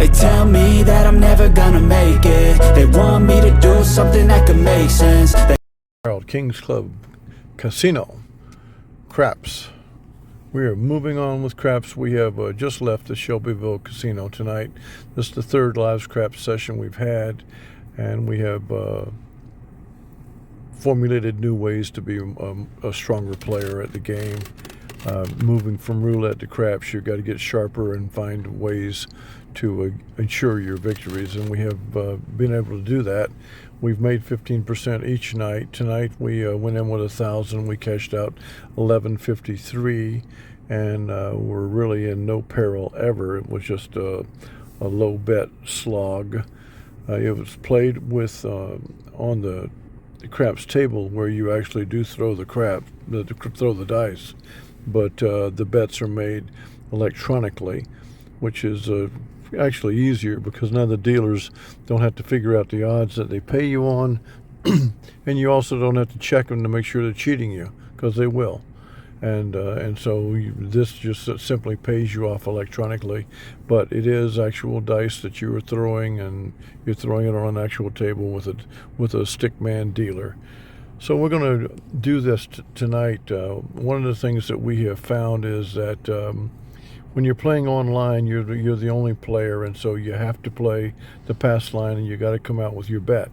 They tell me that I'm never gonna make it. They want me to do something that could make sense. Kings Club Casino, CRAPS. We are moving on with CRAPS. We have just left the Shelbyville Casino tonight. This is the third live CRAPS session we've had, and we have formulated new ways to be a stronger player at the game. Moving from roulette to craps, you've got to get sharper and find ways to ensure your victories, and we have been able to do that. We've made 15% each night. Tonight we went in with 1,000. We cashed out 1153, and we're really in no peril ever. It was just a low bet slog. It was played with on the craps table, where you actually do throw the dice, but the bets are made electronically, which is actually easier because now the dealers don't have to figure out the odds that they pay you on, and you also don't have to check them to make sure they're cheating you, because they will. And so this just simply pays you off electronically, but it is actual dice that you are throwing, and you're throwing it on an actual table with a stick man dealer. So we're going to do this tonight. One of the things that we have found is that when you're playing online, you're the only player, and so you have to play the pass line, and you got to come out with your bet.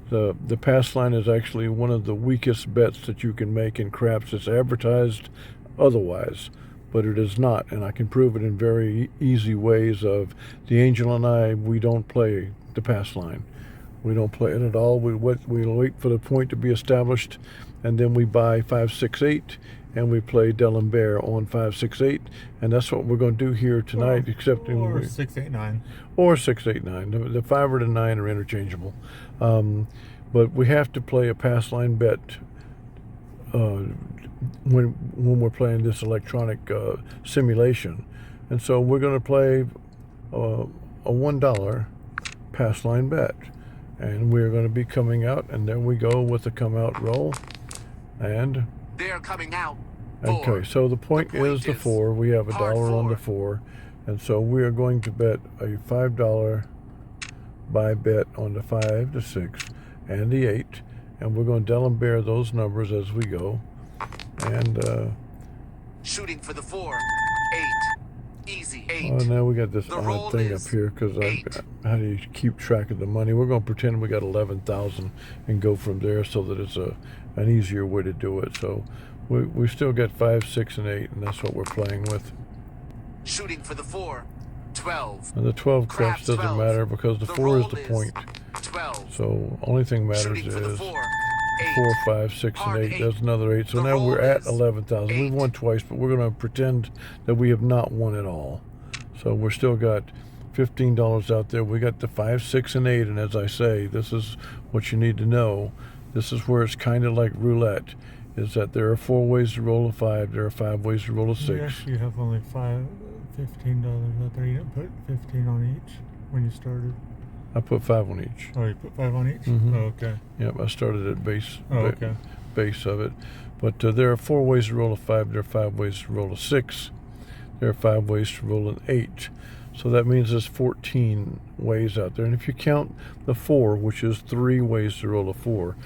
The pass line is actually one of the weakest bets that you can make in craps. It's advertised otherwise, but it is not, and I can prove it in very easy ways. Of the Angel and I, we don't play the pass line. We don't play it at all. We wait for the point to be established, and then we buy 5, 6, 8, and we play D'Alembert on 5, 6, 8, and that's what we're going to do here tonight. Or 6, 8, 9. Or 6, 8, 9. The 5 or the 9 are interchangeable. But we have to play a pass line bet when we're playing this electronic simulation, and so we're going to play a $1 pass line bet, and we're going to be coming out, and there we go with the come out roll, and they're coming out. Okay, so the point is the 4. We have $1 on the 4, and so we are going to bet a $5 buy bet on the 5, the 6, and the 8, and we're going to D'Alembert those numbers as we go, and shooting for the 4, 8, easy 8. Oh, now we got this odd thing up here, because how do you keep track of the money? We're going to pretend we got 11,000 and go from there, so that it's an easier way to do it. So we still got 5, 6, and 8, and that's what we're playing with. Shooting for the 4, 12. And the 12 craps doesn't 12. matter, because the 4 is the point. 12. So only thing matters is 4, 4, 5, 6, and 8. That's another 8. So now we're at 11,000. We've won twice, but we're going to pretend that we have not won at all. So we're still got $15 out there. We got the 5, 6, and 8, and as I say, this is what you need to know. This is where it's kind of like roulette, is that there are 4 ways to roll a 5. There are 5 ways to roll a 6. You actually have only $15 out there. You didn't put 15 on each when you started. I put 5 on each. Oh, you put 5 on each? Mm-hmm. Oh, okay. Yep, I started at base. Oh, okay. Base of it. But there are 4 ways to roll a 5. There are 5 ways to roll a 6. There are 5 ways to roll an 8. So that means there's 14 ways out there. And if you count the 4, which is 3 ways to roll a 4,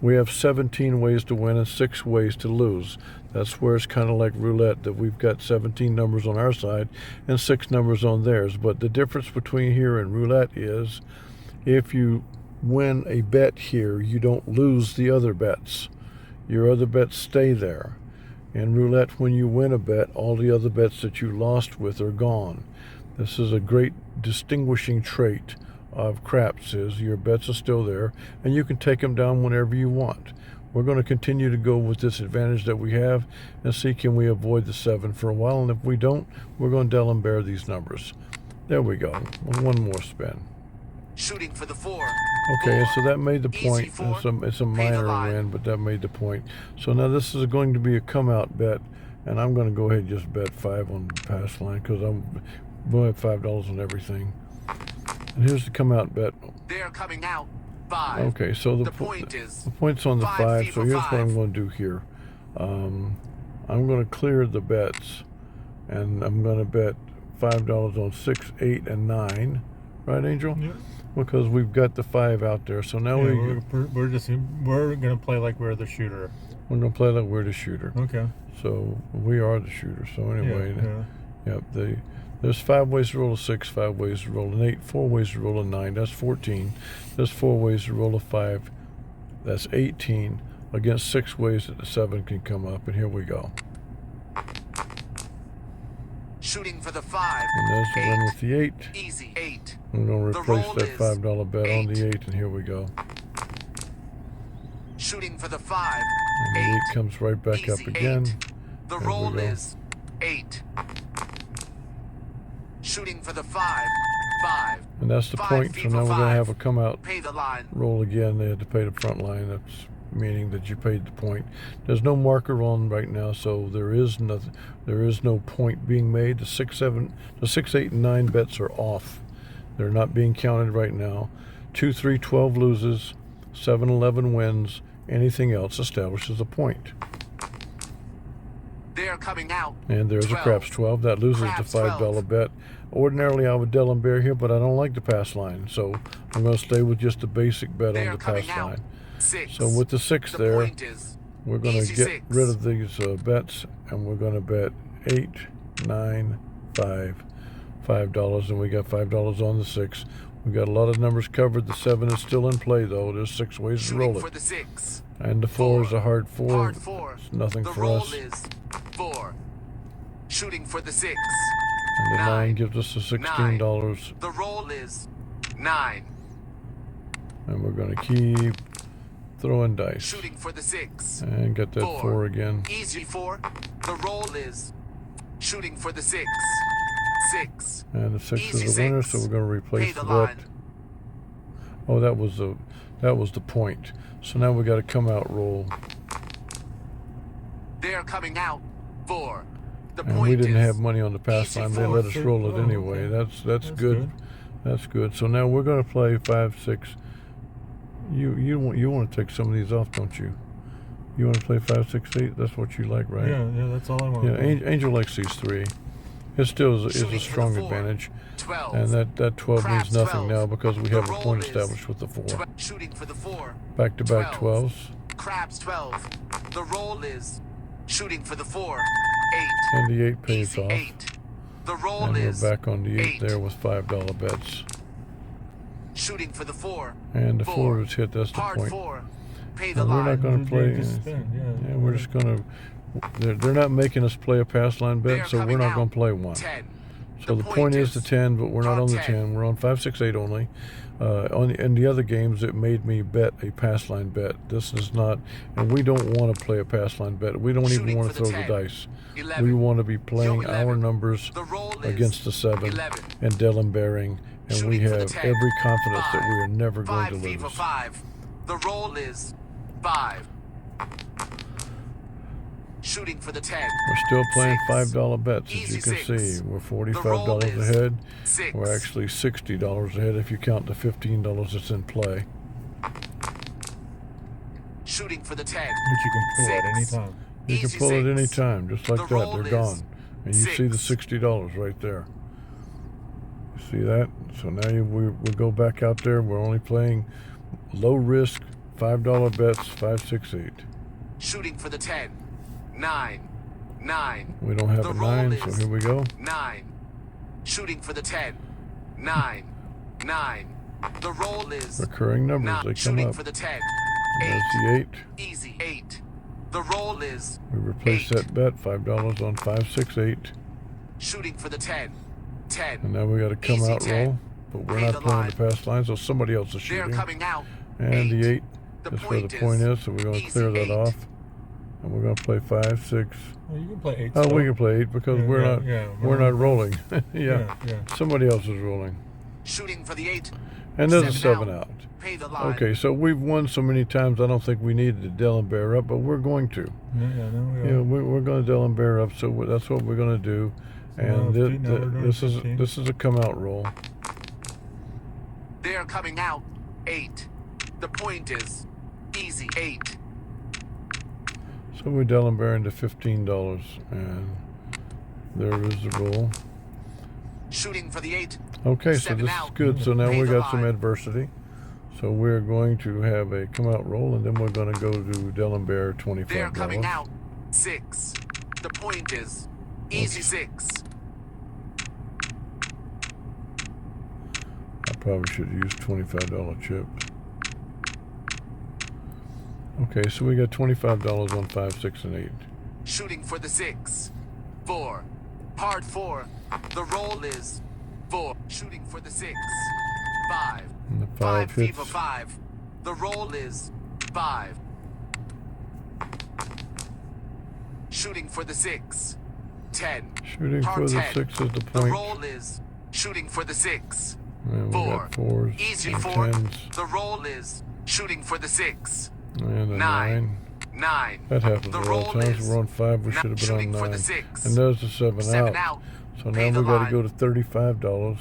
we have 17 ways to win and 6 ways to lose. That's where it's kind of like roulette, that we've got 17 numbers on our side and 6 numbers on theirs. But the difference between here and roulette is, if you win a bet here, you don't lose the other bets. Your other bets stay there. In roulette, when you win a bet, all the other bets that you lost with are gone. This is a great distinguishing trait of craps, is your bets are still there, and you can take them down whenever you want. We're going to continue to go with this advantage that we have and see, can we avoid the 7 for a while, and if we don't, we're going to D'Alembert these numbers. There we go. One more spin. Shooting for the 4. Okay, so that made the point. Easy It's a minor win, but that made the point. So now this is going to be a come-out bet, and I'm going to go ahead and just bet 5 on the pass line, because I'm going to have $5 on everything. And here's the come-out bet. They're coming out. 5. Okay, so the point's on the 5, so here's what I'm going to do here. I'm going to clear the bets, and I'm going to bet $5 on 6, 8, and 9. right, Angel? Yeah. Because we've got the 5 out there. So now Yeah, we're gonna play like we're the shooter. we're going to play like we're the shooter. Okay. So we are the shooter. So anyway, Yeah. yep. There's 5 ways to roll a 6, 5 ways to roll an 8, 4 ways to roll a 9. That's 14. There's 4 ways to roll a 5. That's 18. Against 6 ways that the 7 can come up. And here we go. Shooting for the 5. And there's the one with the 8. Easy. 8. I'm going to The replace roll that is $5 bet on the 8. 8. And here we go. Shooting for the 5. And the 8 comes right back Easy. up again. 8. The There we roll go. is 8. Shooting for the 5. 5. And that's the 5 point. So feet now for we're going to 5. have a come out Pay the line. roll again. They had to pay the front line. That's meaning that you paid the point. There's no marker on right now, so there is nothing. There is no point being made. The 6, 7, the 6, 8, and 9 bets are off. They're not being counted right now. 2, 3, 12 loses. 7, 11 wins. Anything else establishes a point. They're coming out. And there's 12. a craps 12. That loses Craps the $5 12. bet. Ordinarily, I would Dellenbear here, but I don't like the pass line. So I'm going to stay with just the basic bet They're on the coming pass out. line. 6. So with the 6 the there, point is we're going to easy get 6. rid of these bets, and we're going to bet 8, 9, 5, $5, and we got $5 on the 6. We got a lot of numbers covered. The 7 is still in play, though. There's 6 ways to Shooting roll for it, the 6. and the 4 is a hard 4. Hard 4. It's nothing The for roll us. is 4. Shooting for the 6. And the 9 9. gives us the $16, The roll is 9. and we're going to keep throwing dice. Shooting for the 6. And get that 4 again. Easy 4. The roll is shooting for the 6. 6. And the 6 Easy is the winner, so 6. we're going to replace Pay the that. line. Oh, that was the point. So now we got to come out roll. They're coming out. 4. The And point we didn't is have money on the pass easy line. They 4. let us roll it Oh, anyway. okay. That's good. That's good. So now we're going to play 5, 6. You want to take some of these off, don't you? You want to play 5, 6, 8? That's what you like, right? Yeah, that's all I want. Yeah, Angel likes these 3. It still is Shooting a for the strong 4. advantage. 12. And that 12 Craps means nothing 12. now because we The have a roll point is established with the 4. Shooting for the 4. Back-to-back 12s. Craps 12. The roll is shooting for the 4. 8. And the 8 pays Easy off. 8. The roll And is we're back on the 8 8. there with $5 bets. Shooting for the 4. And the 4 is hit. That's the Hard point. 4. Pay the And we're line. not going to play. Just spin, Yeah, we're just going to. They're not making us play a pass line They're bet, so we're coming not out. going to play one. 10. So the point is the 10, but we're not hard on the 10. 10. We're on 5, 6, 8 only. In the other games, it made me bet a pass line bet. This is not, and we don't want to play a pass line bet. We don't even Shooting want to for the throw the 10. dice. 11. We want to be playing Yo, our 11. numbers The roll is against the 7 11. and Dellenbearing, and we Shooting for the have 10. every confidence that 5. we are never going 5 to feet for lose. 5. The roll is 5. Shooting for the 10. We're still playing Six. $5 bets, as Easy you can 6. see. We're The roll $45 is ahead. 6. We're actually $60 ahead if you count the $15 that's in play. Shooting for the 10. Which you can pull at any 6. time. You can Easy pull it 6. any time, just like The that. roll They're is gone. And you see the 6. $60 right there. You see that? So now we go back out there. We're only playing low risk $5 bets, 5, 6, 8. Shooting for the 10. 9. 9. We don't have The a roll 9, is so here we go. 9. Shooting for the 10. 9. 9. The roll is Recurring numbers, 9. they come Shooting up. for the 10. There's 8. the 8. Easy 8. The roll is We replace 8. that bet, $5 on 5, 6, 8. shooting for the 10. 10. And now we got to come Easy out 10. roll, but we're Pay not the playing line. the pass line, so somebody else is They're shooting. coming out. And the 8 The is where the point point is is, so we're going to easy clear that 8. off. And we're going to play 5, 6. Well, you can play 8. Oh, still. we can play 8 because Yeah, we're yeah, not yeah, we're not rolling. yeah. Yeah. Somebody else is rolling. Shooting for the 8. And there's a 7 7 out. Pay the line. Okay, so we've won so many times I don't think we needed to Dellenbear up, but we're going to. No, we Yeah, are. we're going to Dellenbear up, so that's what we're going to do. So now And 15, now we're doing this is 15. this is a come out roll. They're coming out. 8. The point is easy 8. So we Dellenbear into $15, and there is the roll. Shooting for the 8. Okay, so 7 this is out. good. So now Pay we the got some line. adversity. So we're going to have a come out roll, and then we're going to go to Delaware $25. They're coming out. 6. The point is easy 6. I probably should use $25 chips. Okay, so we got $25 on 5, 6, and 8. Shooting for the 6. 4. Hard 4. The roll is 4. Shooting for the 6. 5. And the 5 5 hits. FIFA 5. The roll is 5. Shooting for the 6. 10. Shooting Hard for the 10. 6 is the The point. roll is shooting for the 6. And we 4. got 4s Easy and 4. 10s The roll is shooting for the 6. and a 9. 9. 9. That happens The a lot roll of times. is We're on 5. We not should have been shooting on for 9. the 6. And there's the 7 7 out. out. So Pay now the we got to line. go to $35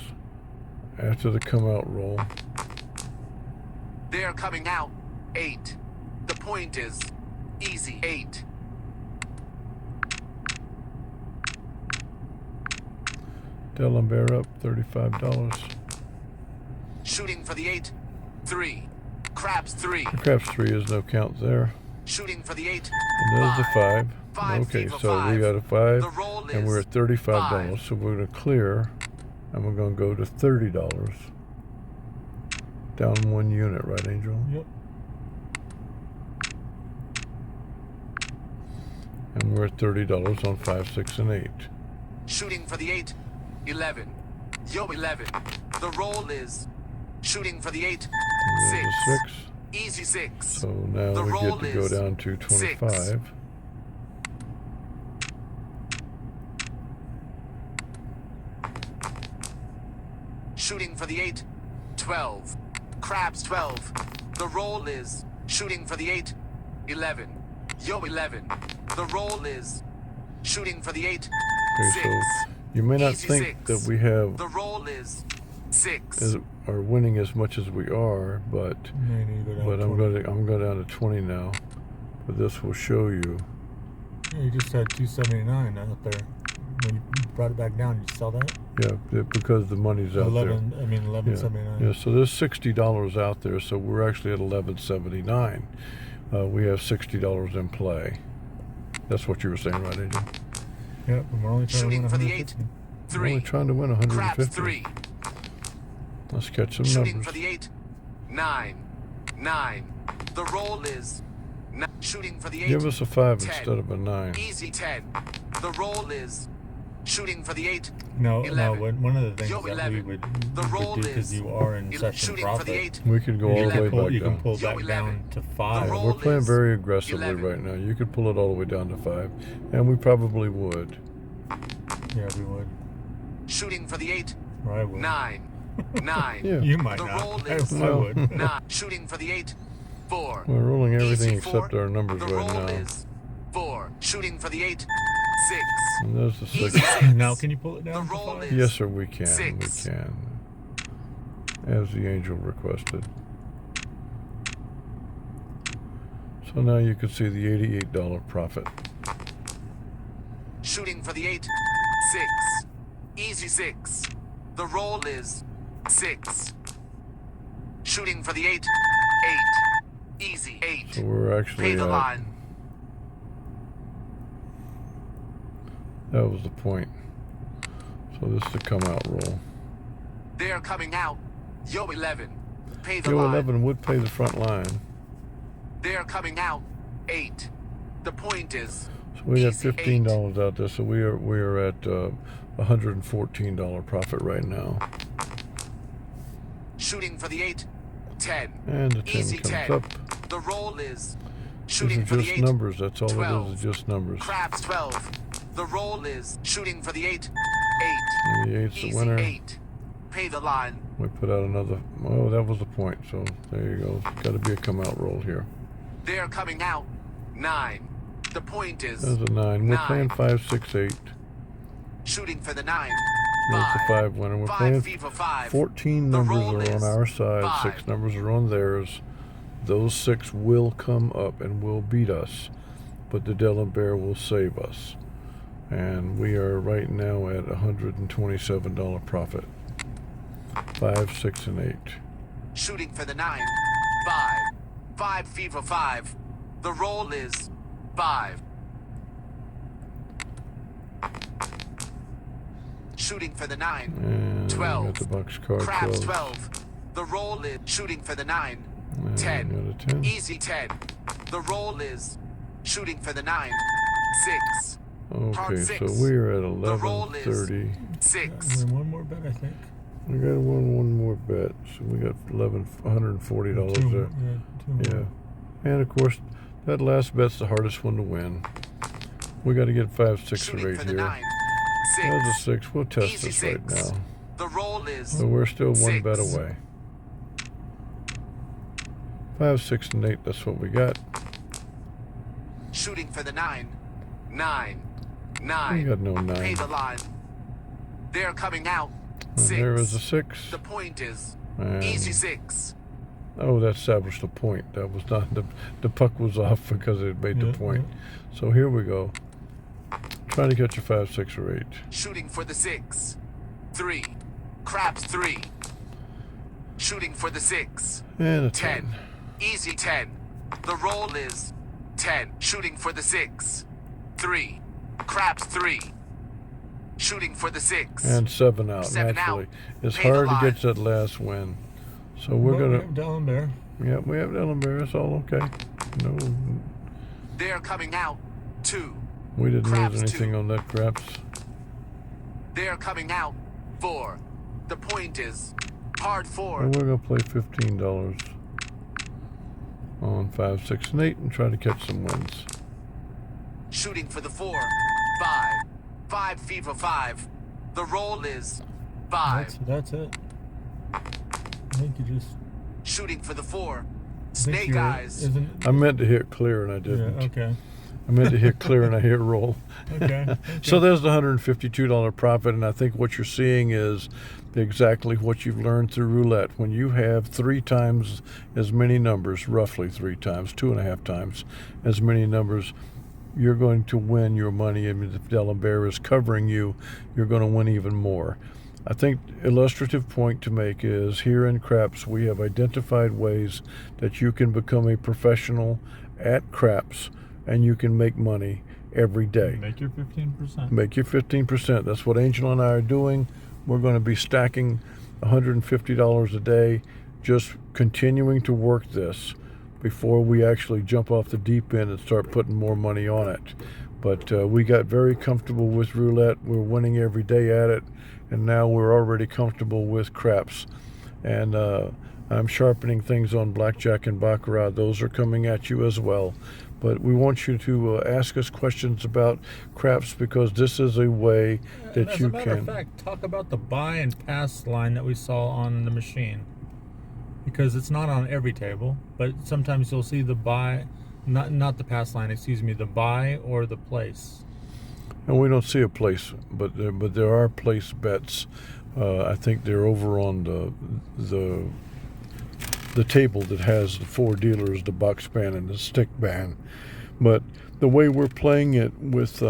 after the come out roll. They're coming out. 8. The point is easy 8. Delaware up $35. Shooting for the 8. 3. Craps 3. The craps 3 is no count there. Shooting for the 8. And there's the 5. 5 Okay, FIFA so 5. we got a 5, The roll and we're is at $35. 5. So we're going to clear, and we're going to go to $30. Down 1 unit, right, Angel? Yep. And we're at $30 on 5, 6, and 8. Shooting for the 8. 11. Yo 11. The roll is shooting for the 8. And 6. there's a 6. Easy 6. So now The we roll get to go is down to 25. 6. Shooting for the 8. 12. Crabs 12. The roll is shooting for the 8. 11. Yo 11. The roll is shooting for the 8. Okay, 6. so you may not Easy think 6. that we have The roll is 6. are winning as much as we are, but And then you go down but I'm 20. going down to 20 now. But this will show you. Yeah, you just had 279 out there. When you brought it back down, you saw that? Yeah, because the money's out 11. I mean, there. 1179. Yeah, so there's $60 out there, so we're actually at 1179. We have $60 in play. That's what you were saying, right, Angel? Yep, and we're only trying Shooting to for win the 8. 150. We're only 3. trying to win Crabs 150. 3. Let's catch some Shooting numbers. for the 8. 9. 9. The roll is shooting for the 8. Give us a 5 10. instead of a 9. Easy 10. The roll is shooting for the 8. No, 11. one of the things Yo, that 11. we would The roll do, because is you are in session shooting for the profit, 8. We could go all the way back you can down. pull Yo, back 11. down to 5. roll We're playing is very aggressively 11. right now. You could pull it all the way down to 5, and we probably would. Yeah, we would. Shooting for the 8. Or I would. 9. 9. Yeah. You might The not. roll I is would. 9. Shooting for the 8. 4. We're rolling everything Easy except 4. our numbers The right roll now. is 4. Shooting for the 8. 6. And there's the Easy 6. 6. Now, can you pull it down The to roll 5? is Yes, sir, we can. 6. We can. As the angel requested. So now you can see the $88 profit. Shooting for the 8. 6. Easy 6. The roll is 6. Shooting for the 8. 8. Easy 8. So we're actually Pay the at, line. that was the point. So this is the come out roll. They're coming out. Yo 11. Pay the Yo line. 11 would pay the front line. They're coming out. 8. The point is So we got easy $15 out there. So we are at $114 profit right now. shooting for the 8. 10. And the 10 Easy comes 10. up. The roll is These shooting are for the just 8. numbers. That's all 12. it is just numbers. Crabs 12. The roll is shooting for the 8. 8. And the 8's the Easy winner. 8. Pay the line. We put out another. Oh, that was the point. So there you go. Got to be a come out roll here. They're coming out. 9. The point is There's a 9. We're 9. playing 5, 6, 8. shooting for the 9. There's the 5. 5 winner. We're 5 playing FIFA 5. 14 The numbers roll are on is our side. 5. 6 numbers are on theirs. Those 6 will come up and will beat us, but the Delaware will save us. And we are right now at $127 profit. 5, 6, and 8. Shooting for the 9. 5. 5 fever 5. The roll is 5. Shooting for the 9. And 12. we got the box card. Craps 12. 12. The roll is shooting for the 9. And 10. we got a 10. Easy 10. The roll is shooting for the 9. 6. Okay, Hard so 6. we're at The roll is 1130. 6. And one more bet, I think. We got one more bet, so we got $140 Two there. more, two more. Yeah, and of course that last bet's the hardest one to win. We got to get 5, 6, Shooting or 8 for the here. 9. That's a 6. 6. We'll test Easy this right 6. now. The roll is So we're still one bet 6. away. 5, 6, and 8. That's what we got. shooting for the 9. 9. We 9. got no Pay 9. the line. They're coming out. And 6. there is a 6. The point is And easy 6. oh, that established a point. That was not the puck was off because it made the Yeah, point. So here we go. Trying to catch a 5, 6, or 8. Shooting for the 6. 3. Craps 3. Shooting for the 6. And a 10. 10. Easy 10. The roll is 10. Shooting for the 6. 3. Craps 3. Shooting for the 6. And 7 out, 7 naturally. out. It's Pay the hard to line. get that last win. So we're But we going have Dallin Bear. to... Yeah, we have Ellen Bear. It's all okay. No, They're coming out. 2. we didn't Craps lose anything 2. on that craps. They're coming out. 4. The point is hard 4. And we're going to play $15 on 5, 6, and 8 and try to catch some wins. Shooting for the 4. 5. 5 fever 5. The roll is 5. That's it. I think you just. Shooting for the 4. I think Snake you're- eyes. Isn't. I meant to hit clear and I Yeah. didn't. Okay. I meant to hit clear and I hit roll. Okay. So there's the $152 profit, and I think what you're seeing is exactly what you've learned through roulette. When you have 3 times as many numbers, roughly 3 times, 2.5 times as many numbers, you're going to win your money. I mean, if Dallin Bear is covering you, you're going to win even more. I think illustrative point to make is here in craps we have identified ways that you can become a professional at craps and you can make money every day. Make your 15%. Make your 15%. That's what Angel and I are doing. We're going to be stacking $150 a day, just continuing to work this before we actually jump off the deep end and start putting more money on it. But we got very comfortable with roulette. We're winning every day at it, and now we're already comfortable with craps. And I'm sharpening things on blackjack and baccarat. Those are coming at you as well. But we want you to ask us questions about craps because this is a way that As you a matter can. of fact, talk about the buy and pass line that we saw on the machine. Because it's not on every table, but sometimes you'll see the buy, not the pass line, excuse me, the buy or the place. And we don't see a place, but there are place bets. I think they're over on the table that has the 4 dealers, the box ban and the stick ban. But the way we're playing it with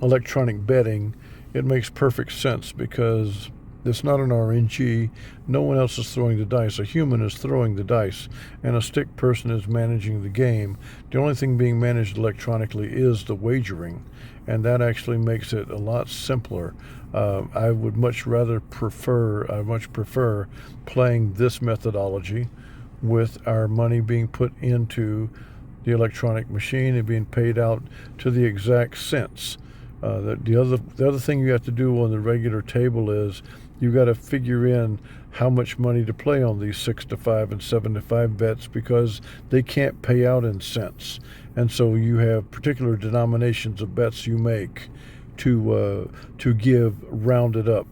electronic betting, it makes perfect sense because it's not an RNG. No one else is throwing the dice. A human is throwing the dice, and a stick person is managing the game. The only thing being managed electronically is the wagering, and that actually makes it a lot simpler. I would much prefer playing this methodology with our money being put into the electronic machine and being paid out to the exact cents. The other thing you have to do on the regular table is you got to figure in how much money to play on these 6 to 5 and 7 to 5 bets because they can't pay out in cents, and so you have particular denominations of bets you make to give rounded up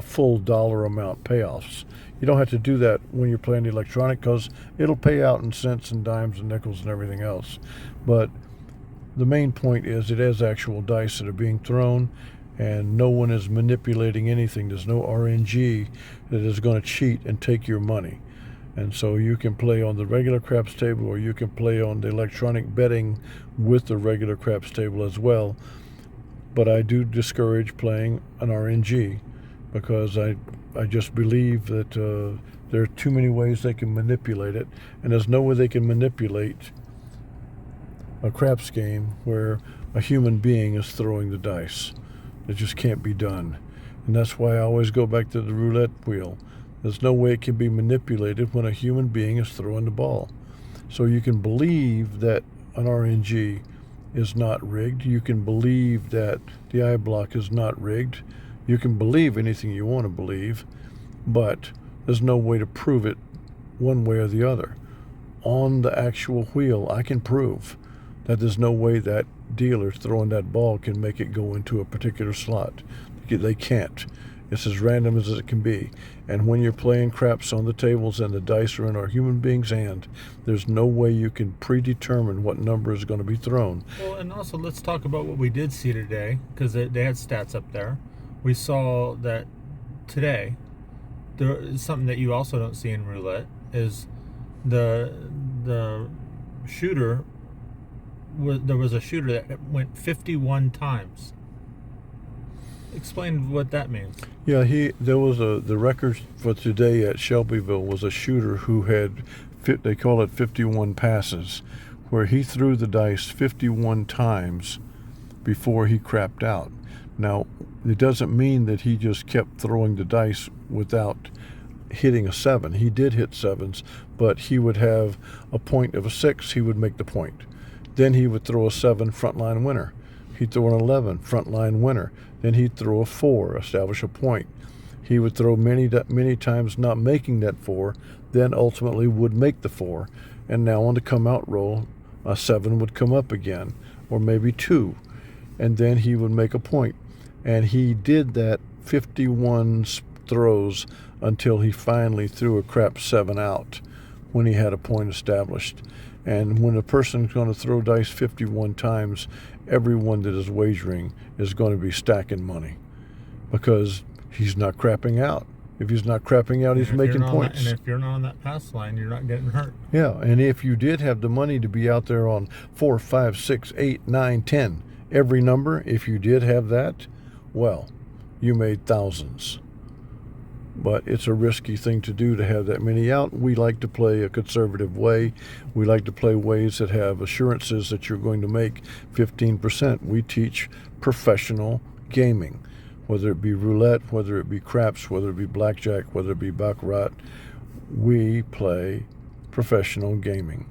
full dollar amount payoffs. You don't have to do that when you're playing the electronic because it'll pay out in cents and dimes and nickels and everything else. But the main point is it has actual dice that are being thrown and no one is manipulating anything. There's no RNG that is going to cheat and take your money. And so you can play on the regular craps table or you can play on the electronic betting with the regular craps table as well. but I do discourage playing an RNG because I just believe that there are too many ways they can manipulate it, and there's no way they can manipulate a craps game where a human being is throwing the dice. It just can't be done. And that's why I always go back to the roulette wheel. There's no way it can be manipulated when a human being is throwing the ball. So you can believe that an RNG is not rigged. You can believe that the I block is not rigged. You can believe anything you want to believe, but there's no way to prove it one way or the other. On the actual wheel, I can prove that there's no way that dealer throwing that ball can make it go into a particular slot. They can't. It's as random as it can be. And when you're playing craps on the tables and the dice are in our human being's hand, there's no way you can predetermine what number is going to be thrown. Well, and also let's talk about what we did see today, because they had stats up there. We saw that today, there is something that you also don't see in roulette, is the shooter, there was a shooter that went 51 times. Explain what that means. Yeah, there was the record for today at Shelbyville was a shooter who had, they call it 51 passes, where he threw the dice 51 times before he crapped out. Now, it doesn't mean that he just kept throwing the dice without hitting a 7. He did hit 7s, but he would have a point of a 6, he would make the point. Then he would throw a 7, frontline winner. He'd throw an 11, frontline winner. Then he'd throw a 4, establish a point. He would throw many times not making that 4, then ultimately would make the 4. And now on the come out roll, a 7 would come up again, or maybe 2. And then he would make a point. And he did that 51 throws until he finally threw a crap 7 out when he had a point established. And when a person's going to throw dice 51 times, everyone that is wagering is going to be stacking money because he's not crapping out. If he's not crapping out, he's making points. And if you're not on that pass line, you're not getting hurt. Yeah, and if you did have the money to be out there on 4, 5, 6, 8, 9, 10, every number, if you did have that, well, you made thousands. But it's a risky thing to do to have that many out. We like to play a conservative way. We like to play ways that have assurances that you're going to make 15%. We teach professional gaming, whether it be roulette, whether it be craps, whether it be blackjack, whether it be baccarat. We play professional gaming.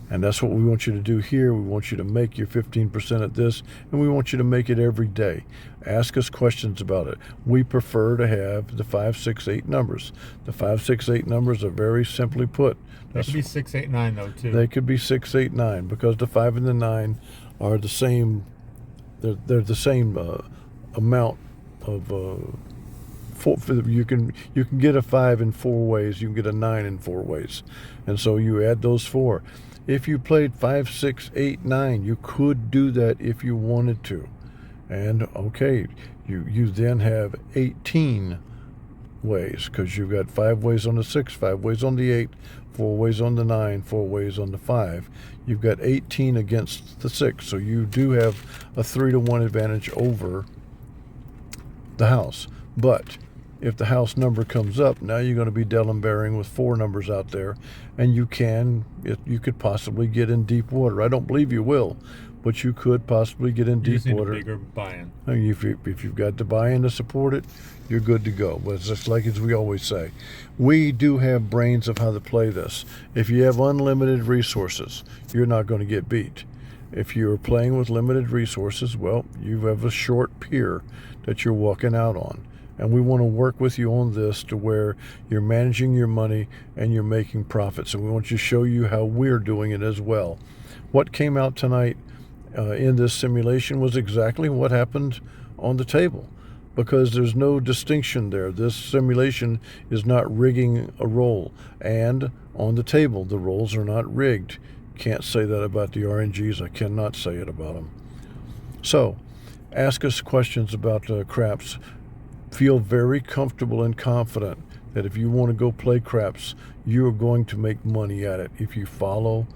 And that's what we want you to do here. We want you to make your 15% at this, and we want you to make it every day. Ask us questions about it. We prefer to have the 5, 6, 8 numbers. The 5, 6, 8 numbers are very simply put. They could be 6, 8, 9 though too. They could be 6, 8, 9 because the 5 and the 9 are the same. They're the same amount of. You can get a 5 in 4 ways. You can get a 9 in 4 ways, and so you add those 4. If you played 5, 6, 8, 9, you could do that if you wanted to. And okay, you then have 18 ways because you've got 5 ways on the 6, 5 ways on the 8, 4 ways on the 9, 4 ways on the 5. You've got 18 against the 6, so you do have a 3-to-1 advantage over the house. But if the house number comes up, now you're going to be Dellenberrying with 4 numbers out there, and you could possibly get in deep water. I don't believe you will, but you could possibly get in deep water. A bigger buy-in. If you've got the buy-in to support it, you're good to go. But it's just like as we always say, we do have brains of how to play this. If you have unlimited resources, you're not going to get beat. If you're playing with limited resources, well, you have a short pier that you're walking out on. And we want to work with you on this to where you're managing your money and you're making profits. And we want to show you how we're doing it as well. What came out tonight in this simulation was exactly what happened on the table, because there's no distinction there. This simulation is not rigging a roll. And on the table, the rolls are not rigged. Can't say that about the RNGs. I cannot say it about them. So ask us questions about craps. Feel very comfortable and confident that if you want to go play craps, you are going to make money at it if you follow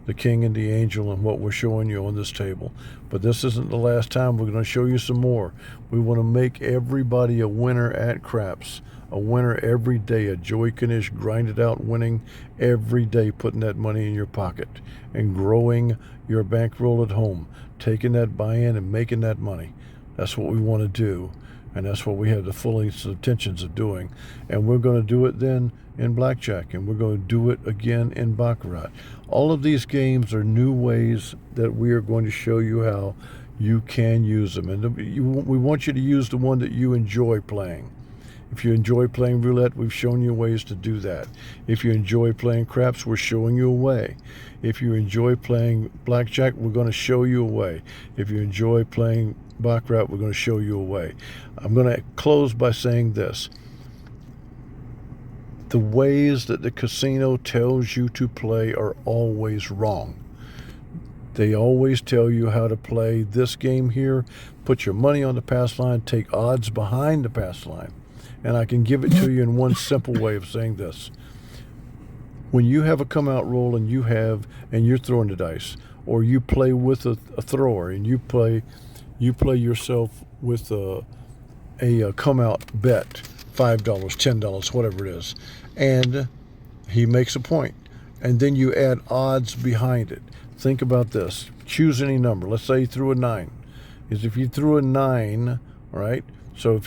the king and the angel and what we're showing you on this table. But this isn't the last time. We're going to show you some more. We want to make everybody a winner at craps, a winner every day, a Joey Knish grinded out winning every day, putting that money in your pocket and growing your bankroll at home, taking that buy-in and making that money. That's what we want to do, and that's what we have the full intentions of doing. And we're going to do it then in blackjack, and we're going to do it again in baccarat. All of these games are new ways that we are going to show you how you can use them, and we want you to use the one that you enjoy playing. If you enjoy playing roulette, we've shown you ways to do that. If you enjoy playing craps, we're showing you a way. If you enjoy playing blackjack, we're going to show you a way. If you enjoy playing baccarat, we're going to show you a way. I'm going to close by saying this. The ways that the casino tells you to play are always wrong. They always tell you how to play this game here. Put your money on the pass line, take odds behind the pass line. And I can give it to you in one simple way of saying this. When you have a come out roll and you're throwing the dice, or you play with a thrower and you play yourself with a come out bet, $5, $10, whatever it is, and he makes a point, and then you add odds behind it. Think about this. Choose any number. Let's say he threw a 9. If you threw a 9, right? So if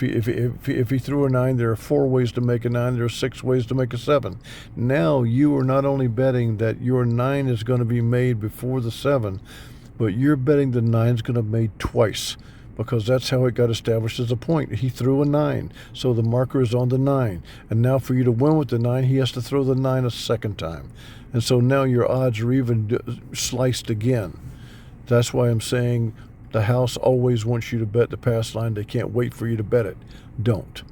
he threw a 9, there are 4 ways to make a 9. There are 6 ways to make a 7. Now you are not only betting that your 9 is going to be made before the 7, but you're betting the 9 is going to be made twice, because that's how it got established as a point. He threw a 9, so the marker is on the 9. And now for you to win with the 9, he has to throw the 9 a second time. And so now your odds are even sliced again. That's why I'm saying the house always wants you to bet the pass line. They can't wait for you to bet it. Don't.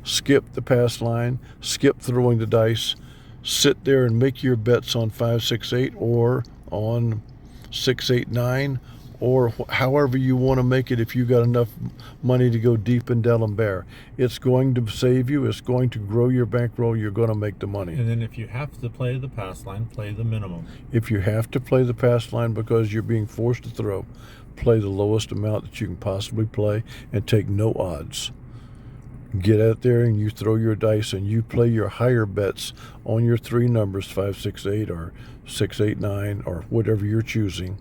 Skip the pass line. Skip throwing the dice. Sit there and make your bets on 5, 6, 8 or on 6, 8, 9, or however you want to make it if you got enough money to go deep in D'Alembert. It's going to save you. It's going to grow your bankroll. You're going to make the money. And then if you have to play the pass line, play the minimum. If you have to play the pass line because you're being forced to throw, play the lowest amount that you can possibly play and take no odds. Get out there and you throw your dice and you play your higher bets on your 3 numbers, 5, 6, 8 or 6, 8, 9 or whatever you're choosing.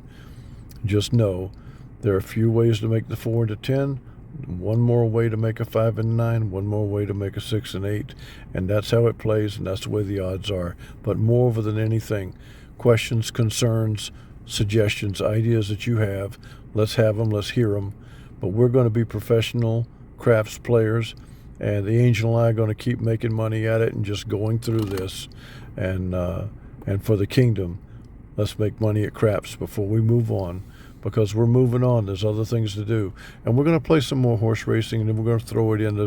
Just know there are a few ways to make the 4 into 10, one more way to make a 5 and 9, one more way to make a 6 and 8, and that's how it plays, and that's the way the odds are. But moreover than anything, questions, concerns, suggestions, ideas that you have, let's have them, let's hear them. But we're going to be professional craps players, and the angel and I are going to keep making money at it and just going through this, and for the kingdom, let's make money at craps before we move on, because we're moving on. There's other things to do. And we're going to play some more horse racing, and then we're going to throw it in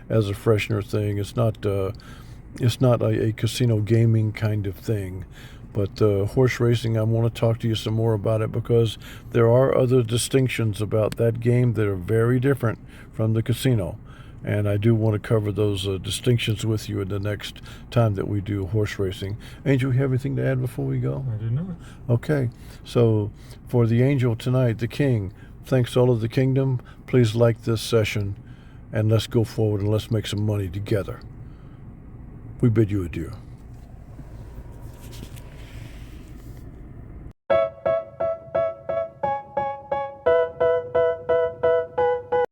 as a freshener thing. It's not a casino gaming kind of thing. But horse racing, I want to talk to you some more about it, because there are other distinctions about that game that are very different from the casino. And I do want to cover those distinctions with you in the next time that we do horse racing. Angel, you have anything to add before we go? I do not. Okay. So for the angel tonight, the king, thanks all of the kingdom. Please like this session, and let's go forward and let's make some money together. We bid you adieu.